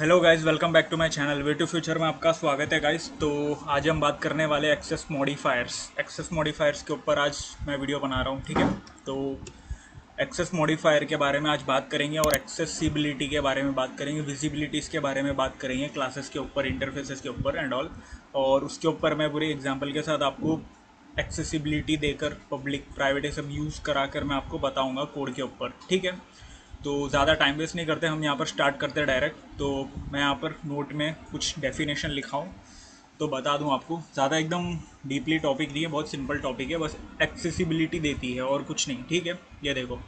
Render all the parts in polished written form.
Hello guys, welcome back to my channel way to future में आपका स्वागत है गाइस। तो आज हम बात करने वाले एक्सेस मॉडिफायर्स के ऊपर आज मैं वीडियो बना रहा हूँ। ठीक है, तो एक्सेस मॉडिफायर के बारे में आज बात करेंगे और एक्सेसिबिलिटी के बारे में बात करेंगे, विजिबिलिटीज़ के बारे में बात करेंगे, क्लासेस के ऊपर, इंटरफेसेस के ऊपर एंड ऑल। और उसके ऊपर मैं पूरे एग्जांपल के साथ आपको एक्सेसिबिलिटी देकर पब्लिक प्राइवेट ये सब यूज़ करा कर मैं आपको बताऊँगा कोड के ऊपर। ठीक है, तो ज़्यादा टाइम वेस्ट नहीं करते, हम यहाँ पर स्टार्ट करते हैं डायरेक्ट। तो मैं यहाँ पर नोट में कुछ डेफिनेशन लिखा हूँ तो बता दूँ आपको। ज़्यादा एकदम डीपली टॉपिक नहीं है, बहुत सिंपल टॉपिक है, बस एक्सेसिबिलिटी देती है और कुछ नहीं। ठीक है, ये देखो।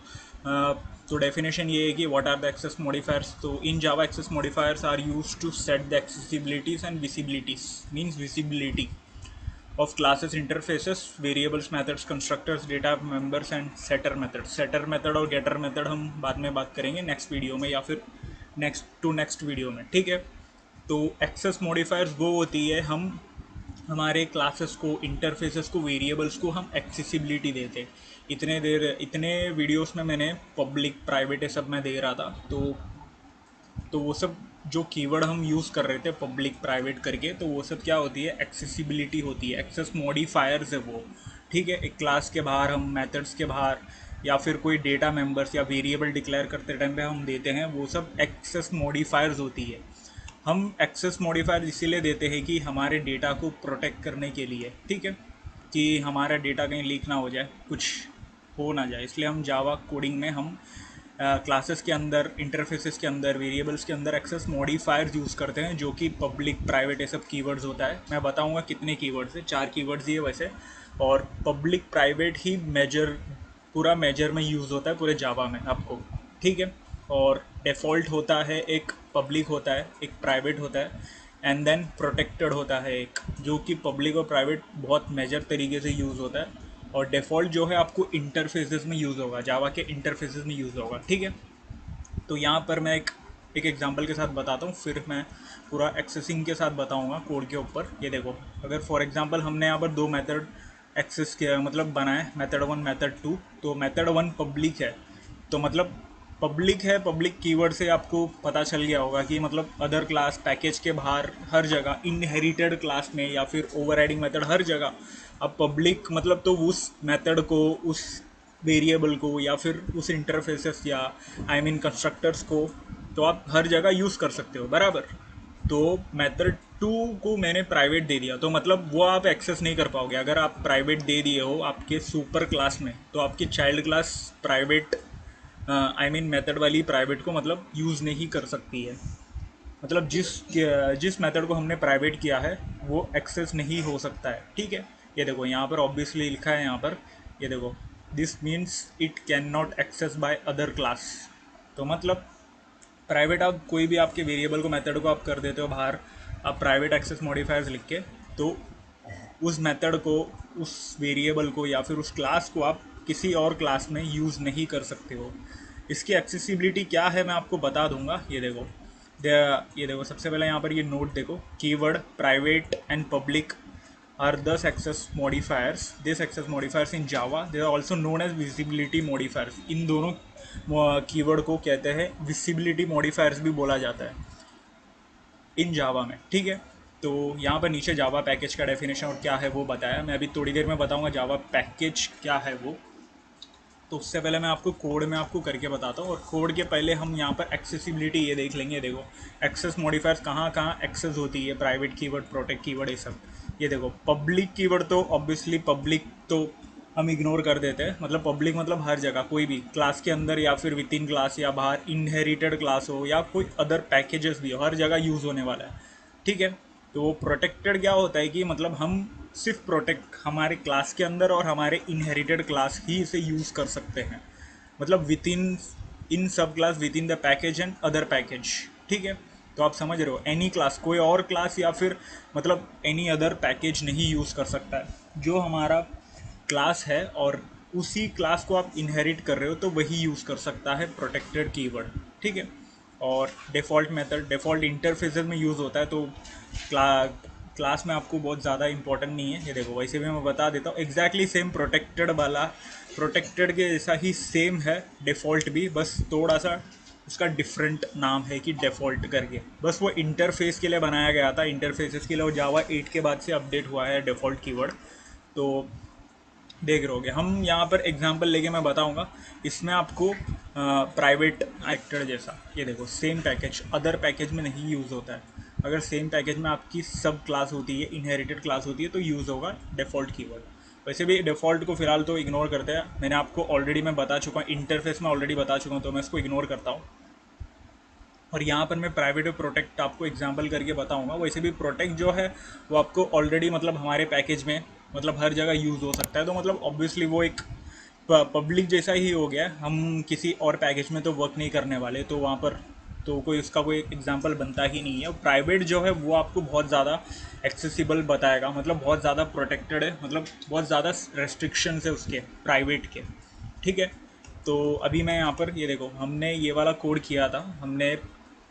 तो डेफिनेशन ये है कि what are the access modifiers. तो in Java access modifiers are used to set the accessibilities and visibilities, means visibility of classes, interfaces, variables, methods, constructors, data members and setter method। setter method और getter method हम बाद में बात करेंगे next video में या फिर next video में। ठीक है, तो एक्सेस मॉडिफायर्स वो होती है, हम हमारे क्लासेस को, इंटरफेसेस को, वेरिएबल्स को हम एक्सेसिबिलिटी देते हैं। इतने वीडियोस में मैंने पब्लिक प्राइवेट ये सब मैं दे रहा था। तो वो सब जो कीवर्ड हम यूज़ कर रहे थे पब्लिक प्राइवेट करके, तो वो सब क्या होती है, एक्सेसिबिलिटी होती है। एक्सेस मॉडिफायर्स है वो। ठीक है, एक क्लास के बाहर हम मेथड्स के बाहर या फिर कोई डेटा मेंबर्स या वेरिएबल डिक्लेयर करते टाइम पे हम देते हैं, वो सब एक्सेस मॉडिफायर्स होती है। हम एक्सेस मॉडिफायर इसीलिए देते हैं कि हमारे डेटा को प्रोटेक्ट करने के लिए। ठीक है, कि हमारा डेटा कहीं लीक ना हो जाए, कुछ हो ना जाए, इसलिए हम जावा कोडिंग में हम क्लासेस के अंदर, इंटरफेसेस के अंदर, वेरिएबल्स के अंदर एक्सेस मॉडिफायर्स यूज़ करते हैं, जो कि पब्लिक प्राइवेट ये सब कीवर्ड्स होता है। मैं बताऊंगा कितने कीवर्ड्स है, 4 कीवर्ड्स ही है वैसे। और पब्लिक प्राइवेट ही पूरा मेजर में यूज़ होता है पूरे जावा में आपको। ठीक है, और डिफ़ॉल्ट होता है, एक पब्लिक होता है, एक प्राइवेट होता है, एंड देन प्रोटेक्टेड होता है एक, जो कि पब्लिक और प्राइवेट बहुत मेजर तरीके से यूज़ होता है। और डिफ़ॉल्ट जो है आपको इंटरफेसेस में यूज़ होगा, जावा के इंटरफेसेस में यूज़ होगा। ठीक है, तो यहाँ पर मैं एक एग्जांपल के साथ बताता हूँ, फिर मैं पूरा एक्सेसिंग के साथ बताऊँगा कोड के ऊपर। ये देखो, अगर फॉर एग्जांपल हमने यहाँ पर 2 मेथड एक्सेस किया, मतलब बनाए, मेथड 1 मेथड 2। तो मेथड 1 पब्लिक है, तो मतलब पब्लिक है, पब्लिक कीवर्ड से आपको पता चल गया होगा कि मतलब अदर क्लास, पैकेज के बाहर, हर जगह, इनहेरिटेड क्लास में या फिर ओवरराइडिंग मेथड, हर जगह अब पब्लिक मतलब तो उस मेथड को, उस वेरिएबल को या फिर उस इंटरफेसेस या आई मीन कंस्ट्रक्टर्स को तो आप हर जगह यूज़ कर सकते हो, बराबर। तो मेथड 2 को मैंने प्राइवेट दे दिया, तो मतलब वो आप एक्सेस नहीं कर पाओगे। अगर आप प्राइवेट दे दिए हो आपके सुपर क्लास में, तो आपकी child class private, I mean method वाली प्राइवेट को मतलब यूज़ नहीं कर सकती है। मतलब जिस मेथड को हमने प्राइवेट किया है वो एक्सेस नहीं हो सकता है। ठीक है, ये देखो यहाँ पर ऑब्वियसली लिखा है, यहाँ पर ये देखो, this means it can not access by other class. तो मतलब प्राइवेट, आप कोई भी आपके वेरिएबल को, मेथड को आप कर देते हो बाहर, आप प्राइवेट एक्सेस मॉडिफायर्स लिख के, तो उस मेथड को, उस वेरिएबल को या फिर उस क्लास को आप किसी और क्लास में यूज़ नहीं कर सकते हो। इसकी एक्सेसिबिलिटी क्या है मैं आपको बता दूंगा। ये देखो, सबसे पहले यहाँ पर ये नोट देखो, keyword private and public are these access modifiers, this access modifiers in Java, they are also known as visibility modifiers. इन दोनों कीवर्ड को कहते हैं विजिबिलिटी मॉडिफायर्स भी बोला जाता है इन जावा में। ठीक है, तो यहाँ पर नीचे जावा पैकेज का डेफिनेशन और क्या है वो बताया, मैं अभी थोड़ी देर में बताऊँगा जावा पैकेज क्या है वो। तो उससे पहले मैं आपको कोड में आपको करके बताता हूँ, और कोड के पहले हम यहाँ पर एक्सेसिबिलिटी ये देख लेंगे। देखो, एक्सेस मॉडिफायर्स कहाँ कहाँ एक्सेस होती है, प्राइवेट कीवर्ड, प्रोटेक्ट कीवर्ड, ये सब। ये देखो, पब्लिक कीवर्ड तो ऑब्वियसली पब्लिक तो हम इग्नोर कर देते हैं, मतलब पब्लिक मतलब हर जगह, कोई भी क्लास के अंदर या फिर विद इन क्लास या बाहर, इनहेरिटेड क्लास हो या कोई अदर पैकेजेस भी हो, हर जगह यूज़ होने वाला है। ठीक है, तो वो प्रोटेक्टेड क्या होता है कि मतलब हम सिर्फ प्रोटेक्ट हमारे क्लास के अंदर और हमारे इनहेरिटेड क्लास ही इसे यूज़ कर सकते हैं, मतलब विद इन सब class, with in the package and other package. ठीक है, तो आप समझ रहे हो, एनी क्लास, कोई और क्लास या फिर मतलब एनी अदर पैकेज नहीं यूज़ कर सकता है। जो हमारा क्लास है और उसी क्लास को आप इनहेरिट कर रहे हो, तो वही यूज़ कर सकता है प्रोटेक्टेड कीवर्ड। ठीक है, और डिफ़ॉल्ट मेथड, डिफ़ॉल्ट इंटरफेसेस में यूज़ होता है, तो क्लास में आपको बहुत ज़्यादा इंपॉर्टेंट नहीं है। ये देखो, वैसे भी मैं बता देता हूँ, एग्जैक्टली सेम प्रोटेक्टेड वाला, प्रोटेक्टेड के जैसा ही सेम है डिफ़ॉल्ट भी, बस थोड़ा सा उसका डिफरेंट नाम है कि डिफ़ॉल्ट करके, बस वो इंटरफेस के लिए बनाया गया था, इंटरफेसेस के लिए, और जावा 8 के बाद से अपडेट हुआ है डिफ़ॉल्ट कीवर्ड। तो देख रहे होगे, हम यहाँ पर एग्जांपल लेके मैं बताऊँगा। इसमें आपको प्राइवेट एक्टर जैसा, ये देखो सेम पैकेज अदर पैकेज में नहीं यूज़ होता है। अगर सेम पैकेज में आपकी सब क्लास होती है, इनहेरिटेड क्लास होती है, तो यूज़ होगा डिफ़ॉल्ट कीवर्ड। वैसे भी डिफ़ॉल्ट को फिलहाल तो इग्नोर करते हैं, मैंने आपको ऑलरेडी मैं बता चुका हूँ, इंटरफेस में ऑलरेडी बता चुका हूँ, तो मैं इसको इग्नोर करता हूँ। और यहाँ पर मैं प्राइवेट और प्रोटेक्ट आपको एग्जांपल करके बताऊंगा। वैसे भी प्रोटेक्ट जो है वो आपको ऑलरेडी मतलब हमारे पैकेज में मतलब हर जगह यूज़ हो सकता है, तो मतलब ऑब्वियसली वो एक पब्लिक जैसा ही हो गया। हम किसी और पैकेज में तो वर्क नहीं करने वाले, तो वहाँ पर तो कोई उसका कोई एग्जांपल बनता ही नहीं है। और प्राइवेट जो है वो आपको बहुत ज़्यादा एक्सेसिबल बताएगा, मतलब बहुत ज़्यादा प्रोटेक्टेड है, मतलब बहुत ज़्यादा रेस्ट्रिक्शन है उसके प्राइवेट के, ठीक है। तो अभी मैं यहाँ पर ये देखो, हमने ये वाला कोड किया था, हमने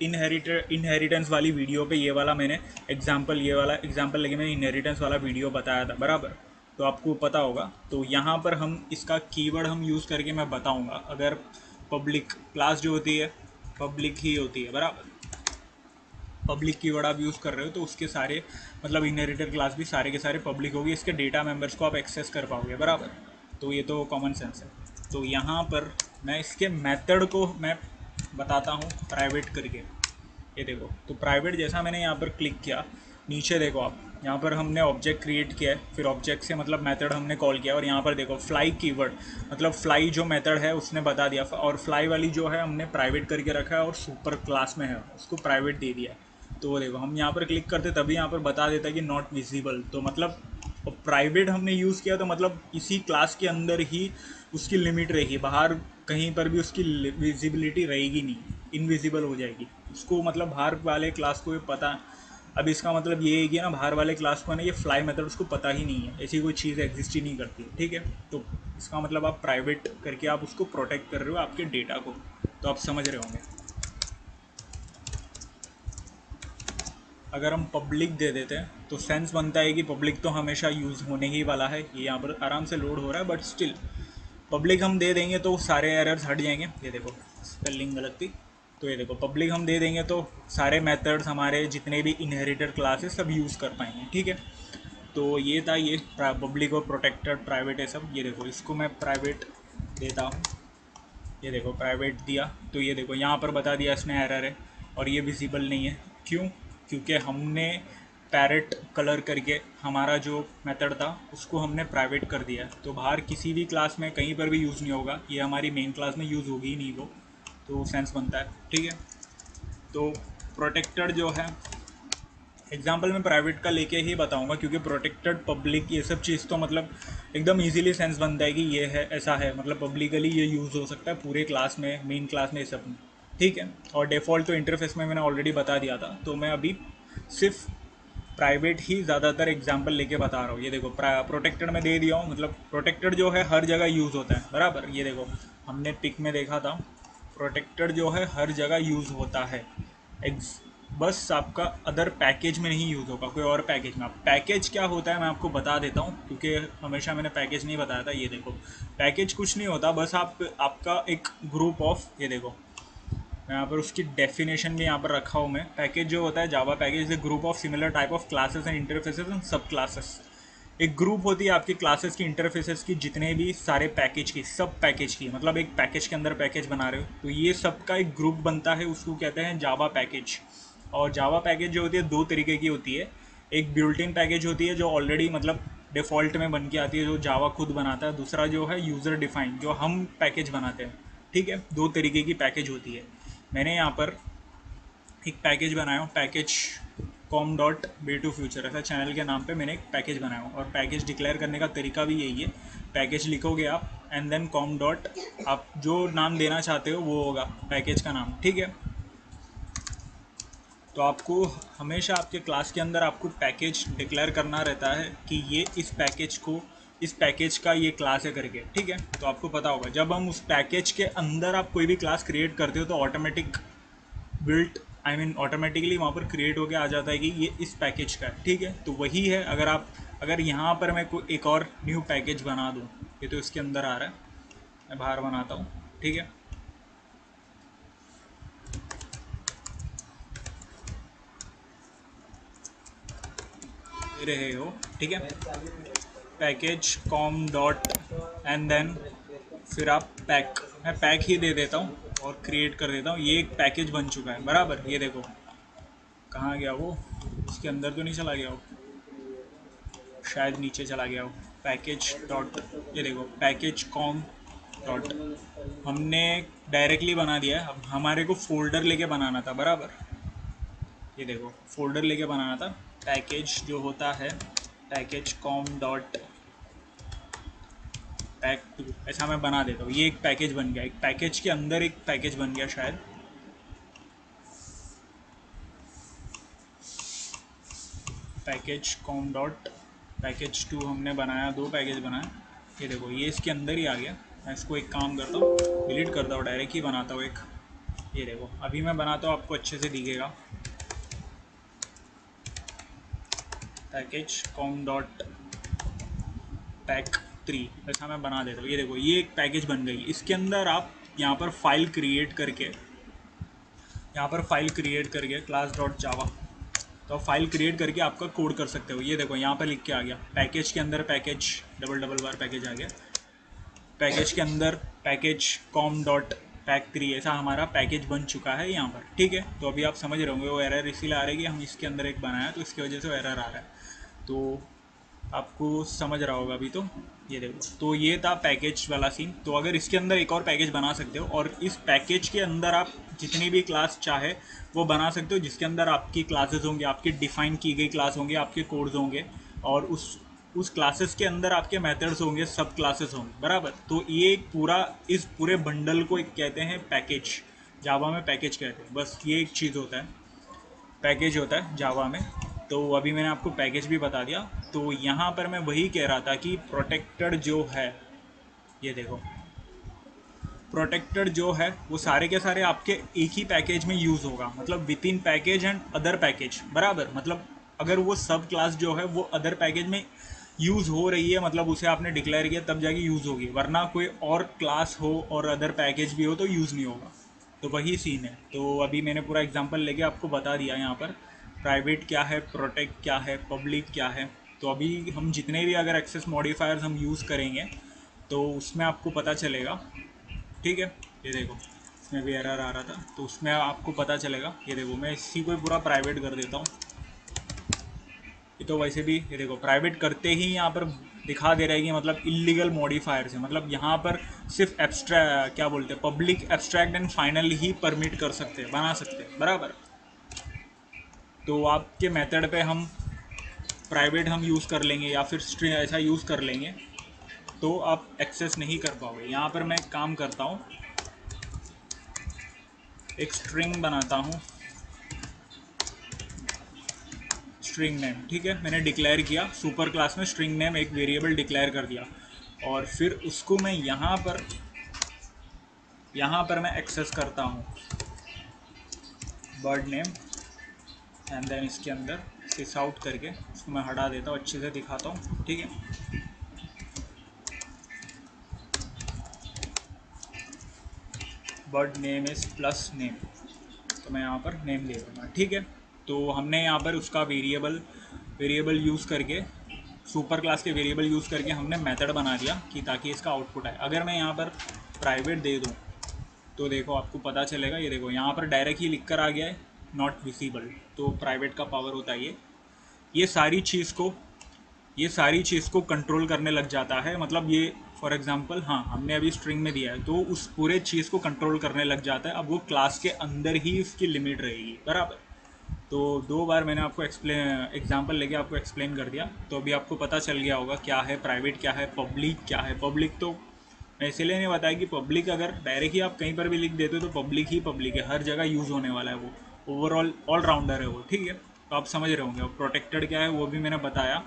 इनहेरिटेंस वाली वीडियो पे ये वाला मैंने एग्जांपल, ये वाला एग्जांपल लेके मैंने इनहेरिटेंस वाला वीडियो बताया था, बराबर। तो आपको पता होगा। तो यहाँ पर हम इसका कीवर्ड हम यूज़ करके मैं बताऊँगा। अगर पब्लिक क्लास जो होती है पब्लिक ही होती है, बराबर। पब्लिक कीवर्ड आप यूज़ कर रहे हो तो उसके सारे मतलब इनहेरिटेड क्लास भी सारे के सारे पब्लिक होगी, इसके डेटा मेंबर्स को आप एक्सेस कर पाओगे, बराबर। तो ये तो कॉमन सेंस है। तो यहाँ पर मैं इसके मेथड को मैं बताता हूँ प्राइवेट करके। ये देखो, तो प्राइवेट जैसा मैंने यहाँ पर क्लिक किया, नीचे देखो आप, यहाँ पर हमने ऑब्जेक्ट क्रिएट किया है, फिर ऑब्जेक्ट से मतलब मेथड हमने कॉल किया, और यहाँ पर देखो फ्लाई कीवर्ड, मतलब फ्लाई जो मेथड है उसने बता दिया, और फ्लाई वाली जो है हमने प्राइवेट करके रखा है, और सुपर क्लास में है उसको प्राइवेट दे दिया है। तो वो देखो, हम यहाँ पर क्लिक करते तभी यहाँ पर बता देता है कि नॉट विजिबल, तो मतलब प्राइवेट हमने यूज़ किया, तो मतलब इसी क्लास के अंदर ही उसकी लिमिट रहेगी, बाहर कहीं पर भी उसकी विजिबिलिटी रहेगी नहीं, इनविजिबल हो जाएगी उसको, मतलब बाहर वाले क्लास को ये पता। अब इसका मतलब ये है कि ना, बाहर वाले क्लास को ना ये फ्लाई मेथड उसको पता ही नहीं है, ऐसी कोई चीज़ एग्जिस्ट ही नहीं करती है, ठीक है। तो इसका मतलब आप प्राइवेट करके आप उसको प्रोटेक्ट कर रहे हो आपके डेटा को, तो आप समझ रहे होंगे। अगर हम पब्लिक दे देते हैं तो सेंस बनता है कि पब्लिक तो हमेशा यूज़ होने ही वाला है। ये यहाँ पर आराम से लोड हो रहा है, बट स्टिल पब्लिक हम दे देंगे तो सारे एरर्स हट जाएंगे। ये देखो, स्पेलिंग गलत थी। तो ये देखो, पब्लिक हम दे देंगे तो सारे मेथड्स हमारे जितने भी इनहेरिटेड क्लासेस सब यूज़ कर पाएंगे, ठीक है। तो ये था, ये पब्लिक और प्रोटेक्टेड प्राइवेट है सब। ये देखो, इसको मैं प्राइवेट देता हूँ, ये देखो प्राइवेट दिया, तो ये देखो यहाँ पर बता दिया इसने एरर है, और ये विजिबल नहीं है। क्यों? क्योंकि हमने पैरेट कलर करके हमारा जो मेथड था उसको हमने प्राइवेट कर दिया, तो बाहर किसी भी क्लास में कहीं पर भी यूज़ नहीं होगा, ये हमारी मेन क्लास में यूज़ होगी ही नहीं वो, तो सेंस बनता है, ठीक है। तो प्रोटेक्टेड जो है एग्जाम्पल मैं प्राइवेट का लेके ही बताऊंगा, क्योंकि प्रोटेक्टेड पब्लिक ये सब चीज़ तो मतलब एकदम इजीली सेंस बनता है कि ये है, ऐसा है, मतलब पब्लिकली ये यूज़ हो सकता है पूरे क्लास में, मेन क्लास में, ये सब में, ठीक है। और डिफ़ॉल्ट तो इंटरफेस में मैंने ऑलरेडी बता दिया था, तो मैं अभी सिर्फ प्राइवेट ही ज़्यादातर एग्जाम्पल लेके बता रहा हूँ। ये देखो, प्रोटेक्टेड में दे दिया हूँ, मतलब प्रोटेक्टेड जो है हर जगह यूज़ होता है, बराबर। ये देखो, हमने पिक में देखा था, प्रोटेक्टेड जो है हर जगह यूज़ होता है, बस आपका अदर पैकेज में नहीं यूज़ होगा, कोई और पैकेज में। आप पैकेज क्या होता है मैं आपको बता देता हूँ, क्योंकि हमेशा मैंने पैकेज नहीं बताया था। ये देखो, पैकेज कुछ नहीं होता, बस आपका एक ग्रुप ऑफ, ये देखो मैं यहाँ पर उसकी डेफिनेशन भी यहाँ पर रखा हूँ मैं। पैकेज जो होता है, जावा package is a group of similar type of classes and interfaces and सब क्लासेस। एक ग्रुप होती है आपकी क्लासेस की, इंटरफेसेस की, जितने भी सारे पैकेज की, सब पैकेज की, मतलब एक पैकेज के अंदर पैकेज बना रहे हो, तो ये सब का एक ग्रुप बनता है, उसको कहते हैं जावा पैकेज। और जावा पैकेज जो होती है दो तरीके की होती है। एक बिल्ट इन पैकेज होती है जो ऑलरेडी मतलब डिफ़ॉल्ट में बन के आती है, जो जावा खुद बनाता है। दूसरा जो है यूज़र डिफाइंड, जो हम पैकेज बनाते हैं, ठीक है। दो तरीके की पैकेज होती है। मैंने यहाँ पर एक पैकेज बनाया हूँ, package com dot way to future, ऐसा चैनल के नाम पे मैंने एक पैकेज बनाया हूँ। और पैकेज डिक्लेयर करने का तरीका भी यही है, पैकेज लिखोगे आप एंड देन कॉम डॉट, आप जो नाम देना चाहते हो वो होगा पैकेज का नाम, ठीक है। तो आपको हमेशा आपके क्लास के अंदर आपको पैकेज डिक्लेयर करना रहता है कि ये इस पैकेज को, इस पैकेज का ये क्लास है करके, ठीक है। तो आपको पता होगा, जब हम उस पैकेज के अंदर आप कोई भी क्लास क्रिएट करते हो तो automatic built, I mean automatically वहाँ पर क्रिएट होकर आ जाता है कि ये इस पैकेज का है, ठीक है। तो वही है, अगर यहाँ पर मैं कोई एक और न्यू पैकेज बना दूँ, ये तो इसके अंदर आ रहा है, मैं बाहर बनाता हूँ, ठीक है। रहे हो, ठीक है। Package com dot and then फिर आप मैं पैक ही दे देता हूँ और क्रिएट कर देता हूँ। ये एक पैकेज बन चुका है बराबर। ये देखो कहाँ गया वो, इसके अंदर तो नहीं चला गया वो, शायद नीचे चला गया वो। पैकेज डॉट, ये देखो पैकेज कॉम डॉट हमने डायरेक्टली बना दिया है। अब हमारे को फोल्डर लेके बनाना था बराबर। ये देखो फोल्डर लेके बनाना था। पैकेज जो होता है पैकेज कॉम डॉट पैक 2 ऐसा मैं बना देता हूँ। ये एक पैकेज बन गया, एक पैकेज के अंदर एक पैकेज बन गया शायद। पैकेज कॉम डॉट पैकेज 2 हमने बनाया, 2 पैकेज बनाया। ये देखो ये इसके अंदर ही आ गया। मैं इसको एक काम करता हूँ, डिलीट करता हूँ, डायरेक्ट ही बनाता हूँ एक। ये देखो अभी मैं बनाता हूँ, आपको अच्छे से दिखेगा। पैकेज कॉम डॉट पैक 3 ऐसा मैं बना देता हूँ। ये देखो ये एक पैकेज बन गई। इसके अंदर आप यहाँ पर फाइल क्रिएट करके क्लास डॉट जावा, तो फाइल क्रिएट करके आपका कोड कर सकते हो। ये देखो यहाँ पर लिख के आ गया पैकेज के अंदर पैकेज डबल बार पैकेज आ गया। पैकेज के अंदर पैकेज कॉम डॉट पैक 3 ऐसा हमारा पैकेज बन चुका है यहाँ पर, ठीक है। तो अभी आप समझ रहे होंगे वो एरर इसीलिए आ रहा है कि हम इसके अंदर एक बनाया तो इसकी वजह से वो एरर आ रहा है। तो आपको समझ रहा होगा अभी। तो ये देखो, तो ये था पैकेज वाला सीन। तो अगर इसके अंदर एक और पैकेज बना सकते हो और इस पैकेज के अंदर आप जितनी भी क्लास चाहे वो बना सकते हो, जिसके अंदर आपकी क्लासेस होंगे, आपकी डिफाइन की गई क्लास होंगे, आपके कोड्स होंगे और उस क्लासेस के अंदर आपके मेथड्स होंगे, सब क्लासेस होंगे बराबर। तो ये एक पूरा, इस पूरे बंडल को एक कहते हैं पैकेज, जावा में पैकेज कहते हैं। बस ये एक चीज़ होता है, पैकेज होता है जावा में। तो अभी मैंने आपको पैकेज भी बता दिया। तो यहाँ पर मैं वही कह रहा था कि प्रोटेक्टेड जो है, ये देखो प्रोटेक्टेड जो है वो सारे के सारे आपके एक ही पैकेज में यूज़ होगा, मतलब with in package and other package बराबर। मतलब अगर वो सब क्लास जो है वो अदर पैकेज में यूज़ हो रही है, मतलब उसे आपने डिक्लेयर किया तब जाके यूज़ होगी, वरना कोई और क्लास हो और अदर पैकेज भी हो तो यूज़ नहीं होगा। तो वही सीन है। तो अभी मैंने पूरा एग्जांपल लेके आपको बता दिया यहाँ पर प्राइवेट क्या है, प्रोटेक्ट क्या है, पब्लिक क्या है। तो अभी हम जितने भी अगर एक्सेस मॉडिफायर्स हम यूज़ करेंगे तो उसमें आपको पता चलेगा, ठीक है। ये देखो इसमें भी एरर आ रहा था तो उसमें आपको पता चलेगा। ये देखो मैं इसी को पूरा प्राइवेट कर देता हूँ। ये तो वैसे भी ये देखो प्राइवेट करते ही यहाँ पर दिखा दे रहा है कि मतलब इलीगल मॉडिफायर्स है, मतलब यहाँ पर सिर्फ एब्स्ट्रैक्ट क्या बोलते हैं, public abstract and final he permit कर सकते हैं, बना सकते हैं बराबर। तो आपके मेथड पे हम प्राइवेट हम यूज़ कर लेंगे या फिर स्ट्रिंग ऐसा यूज़ कर लेंगे तो आप एक्सेस नहीं कर पाओगे। यहाँ पर मैं एक काम करता हूँ, एक स्ट्रिंग बनाता हूँ, स्ट्रिंग नेम, ठीक है। मैंने डिक्लेयर किया सुपर क्लास में स्ट्रिंग नेम, एक वेरिएबल डिक्लेयर कर दिया और फिर उसको मैं यहाँ पर मैं एक्सेस करता हूँ बर्ड नेम एंड देन इसके अंदर सिस आउट करके उसको मैं हटा देता हूँ, अच्छे से दिखाता हूँ, ठीक है। Bird name is plus name, तो मैं यहाँ पर नेम दे दूँगा, ठीक है। तो हमने यहाँ पर उसका वेरिएबल यूज़ करके, सुपर क्लास के वेरिएबल यूज़ करके हमने मेथड बना दिया कि ताकि इसका आउटपुट आए। अगर मैं यहाँ पर प्राइवेट दे दूँ तो देखो आपको पता चलेगा। ये देखो यहाँ पर डायरेक्ट ही लिख कर आ गया है नॉट विजिबल, तो प्राइवेट का पावर होता है ये सारी चीज़ को कंट्रोल करने लग जाता है। मतलब ये फॉर एग्जांपल, हाँ हमने अभी स्ट्रिंग में दिया है तो उस पूरे चीज़ को कंट्रोल करने लग जाता है। अब वो क्लास के अंदर ही उसकी लिमिट रहेगी बराबर। तो 2 बार मैंने आपको एग्जांपल लेके आपको एक्सप्लेन कर दिया, तो अभी आपको पता चल गया होगा क्या है प्राइवेट, क्या है पब्लिक, क्या है। पब्लिक तो मैं इसीलिए नहीं बताया कि पब्लिक अगर डायरेक्ट ही आप कहीं पर भी लिख देते हो तो पब्लिक ही पब्लिक है, हर जगह यूज़ होने वाला है, वो ओवरऑल ऑलराउंडर है वो, ठीक है। तो आप समझ रहे होंगे। और प्रोटेक्टेड क्या है वो भी मैंने बताया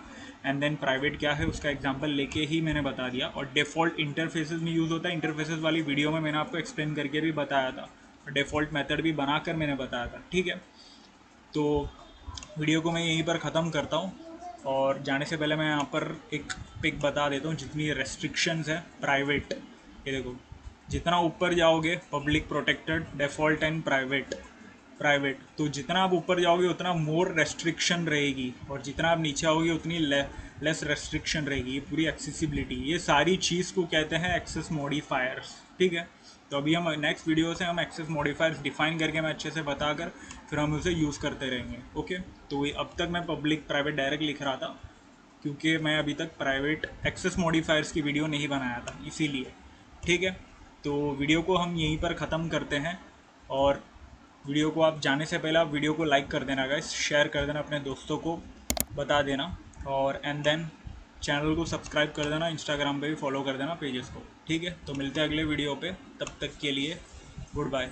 एंड देन प्राइवेट क्या है उसका एग्जांपल लेके ही मैंने बता दिया। और डिफ़ॉल्ट इंटरफेसेस में यूज़ होता है, इंटरफेसेस वाली वीडियो में मैंने आपको एक्सप्लेन करके भी बताया था, डिफ़ॉल्ट मेथड भी बनाकर मैंने बताया था, ठीक है। तो वीडियो को मैं यहीं पर ख़त्म करता हूँ और जाने से पहले मैं यहाँ पर एक पिक बता देता हूँ जितनी रेस्ट्रिक्शंस है प्राइवेट। ये देखो जितना ऊपर जाओगे public, protected, default and private, private, तो जितना आप ऊपर जाओगे उतना मोर रेस्ट्रिक्शन रहेगी, और जितना आप नीचे आओगे उतनी लेस रेस्ट्रिक्शन रहेगी। ये पूरी एक्सेसिबिलिटी, ये सारी चीज़ को कहते हैं एक्सेस मॉडिफायर्स, ठीक है। तो अभी हम नेक्स्ट वीडियो से हम एक्सेस मॉडिफायर्स डिफाइन करके मैं अच्छे से बताकर फिर हम उसे यूज़ करते रहेंगे, ओके। तो अब तक मैं पब्लिक प्राइवेट डायरेक्ट लिख रहा था क्योंकि मैं अभी तक प्राइवेट एक्सेस मॉडिफायर्स की वीडियो नहीं बनाया था, इसीलिए, ठीक है। तो वीडियो को हम यहीं पर ख़त्म करते हैं, और वीडियो को आप जाने से पहले आप वीडियो को लाइक कर देना गाइस, शेयर कर देना अपने दोस्तों को, बता देना, और एंड देन चैनल को सब्सक्राइब कर देना, इंस्टाग्राम पे भी फॉलो कर देना पेजेस को, ठीक है। तो मिलते हैं अगले वीडियो पे, तब तक के लिए गुड बाय।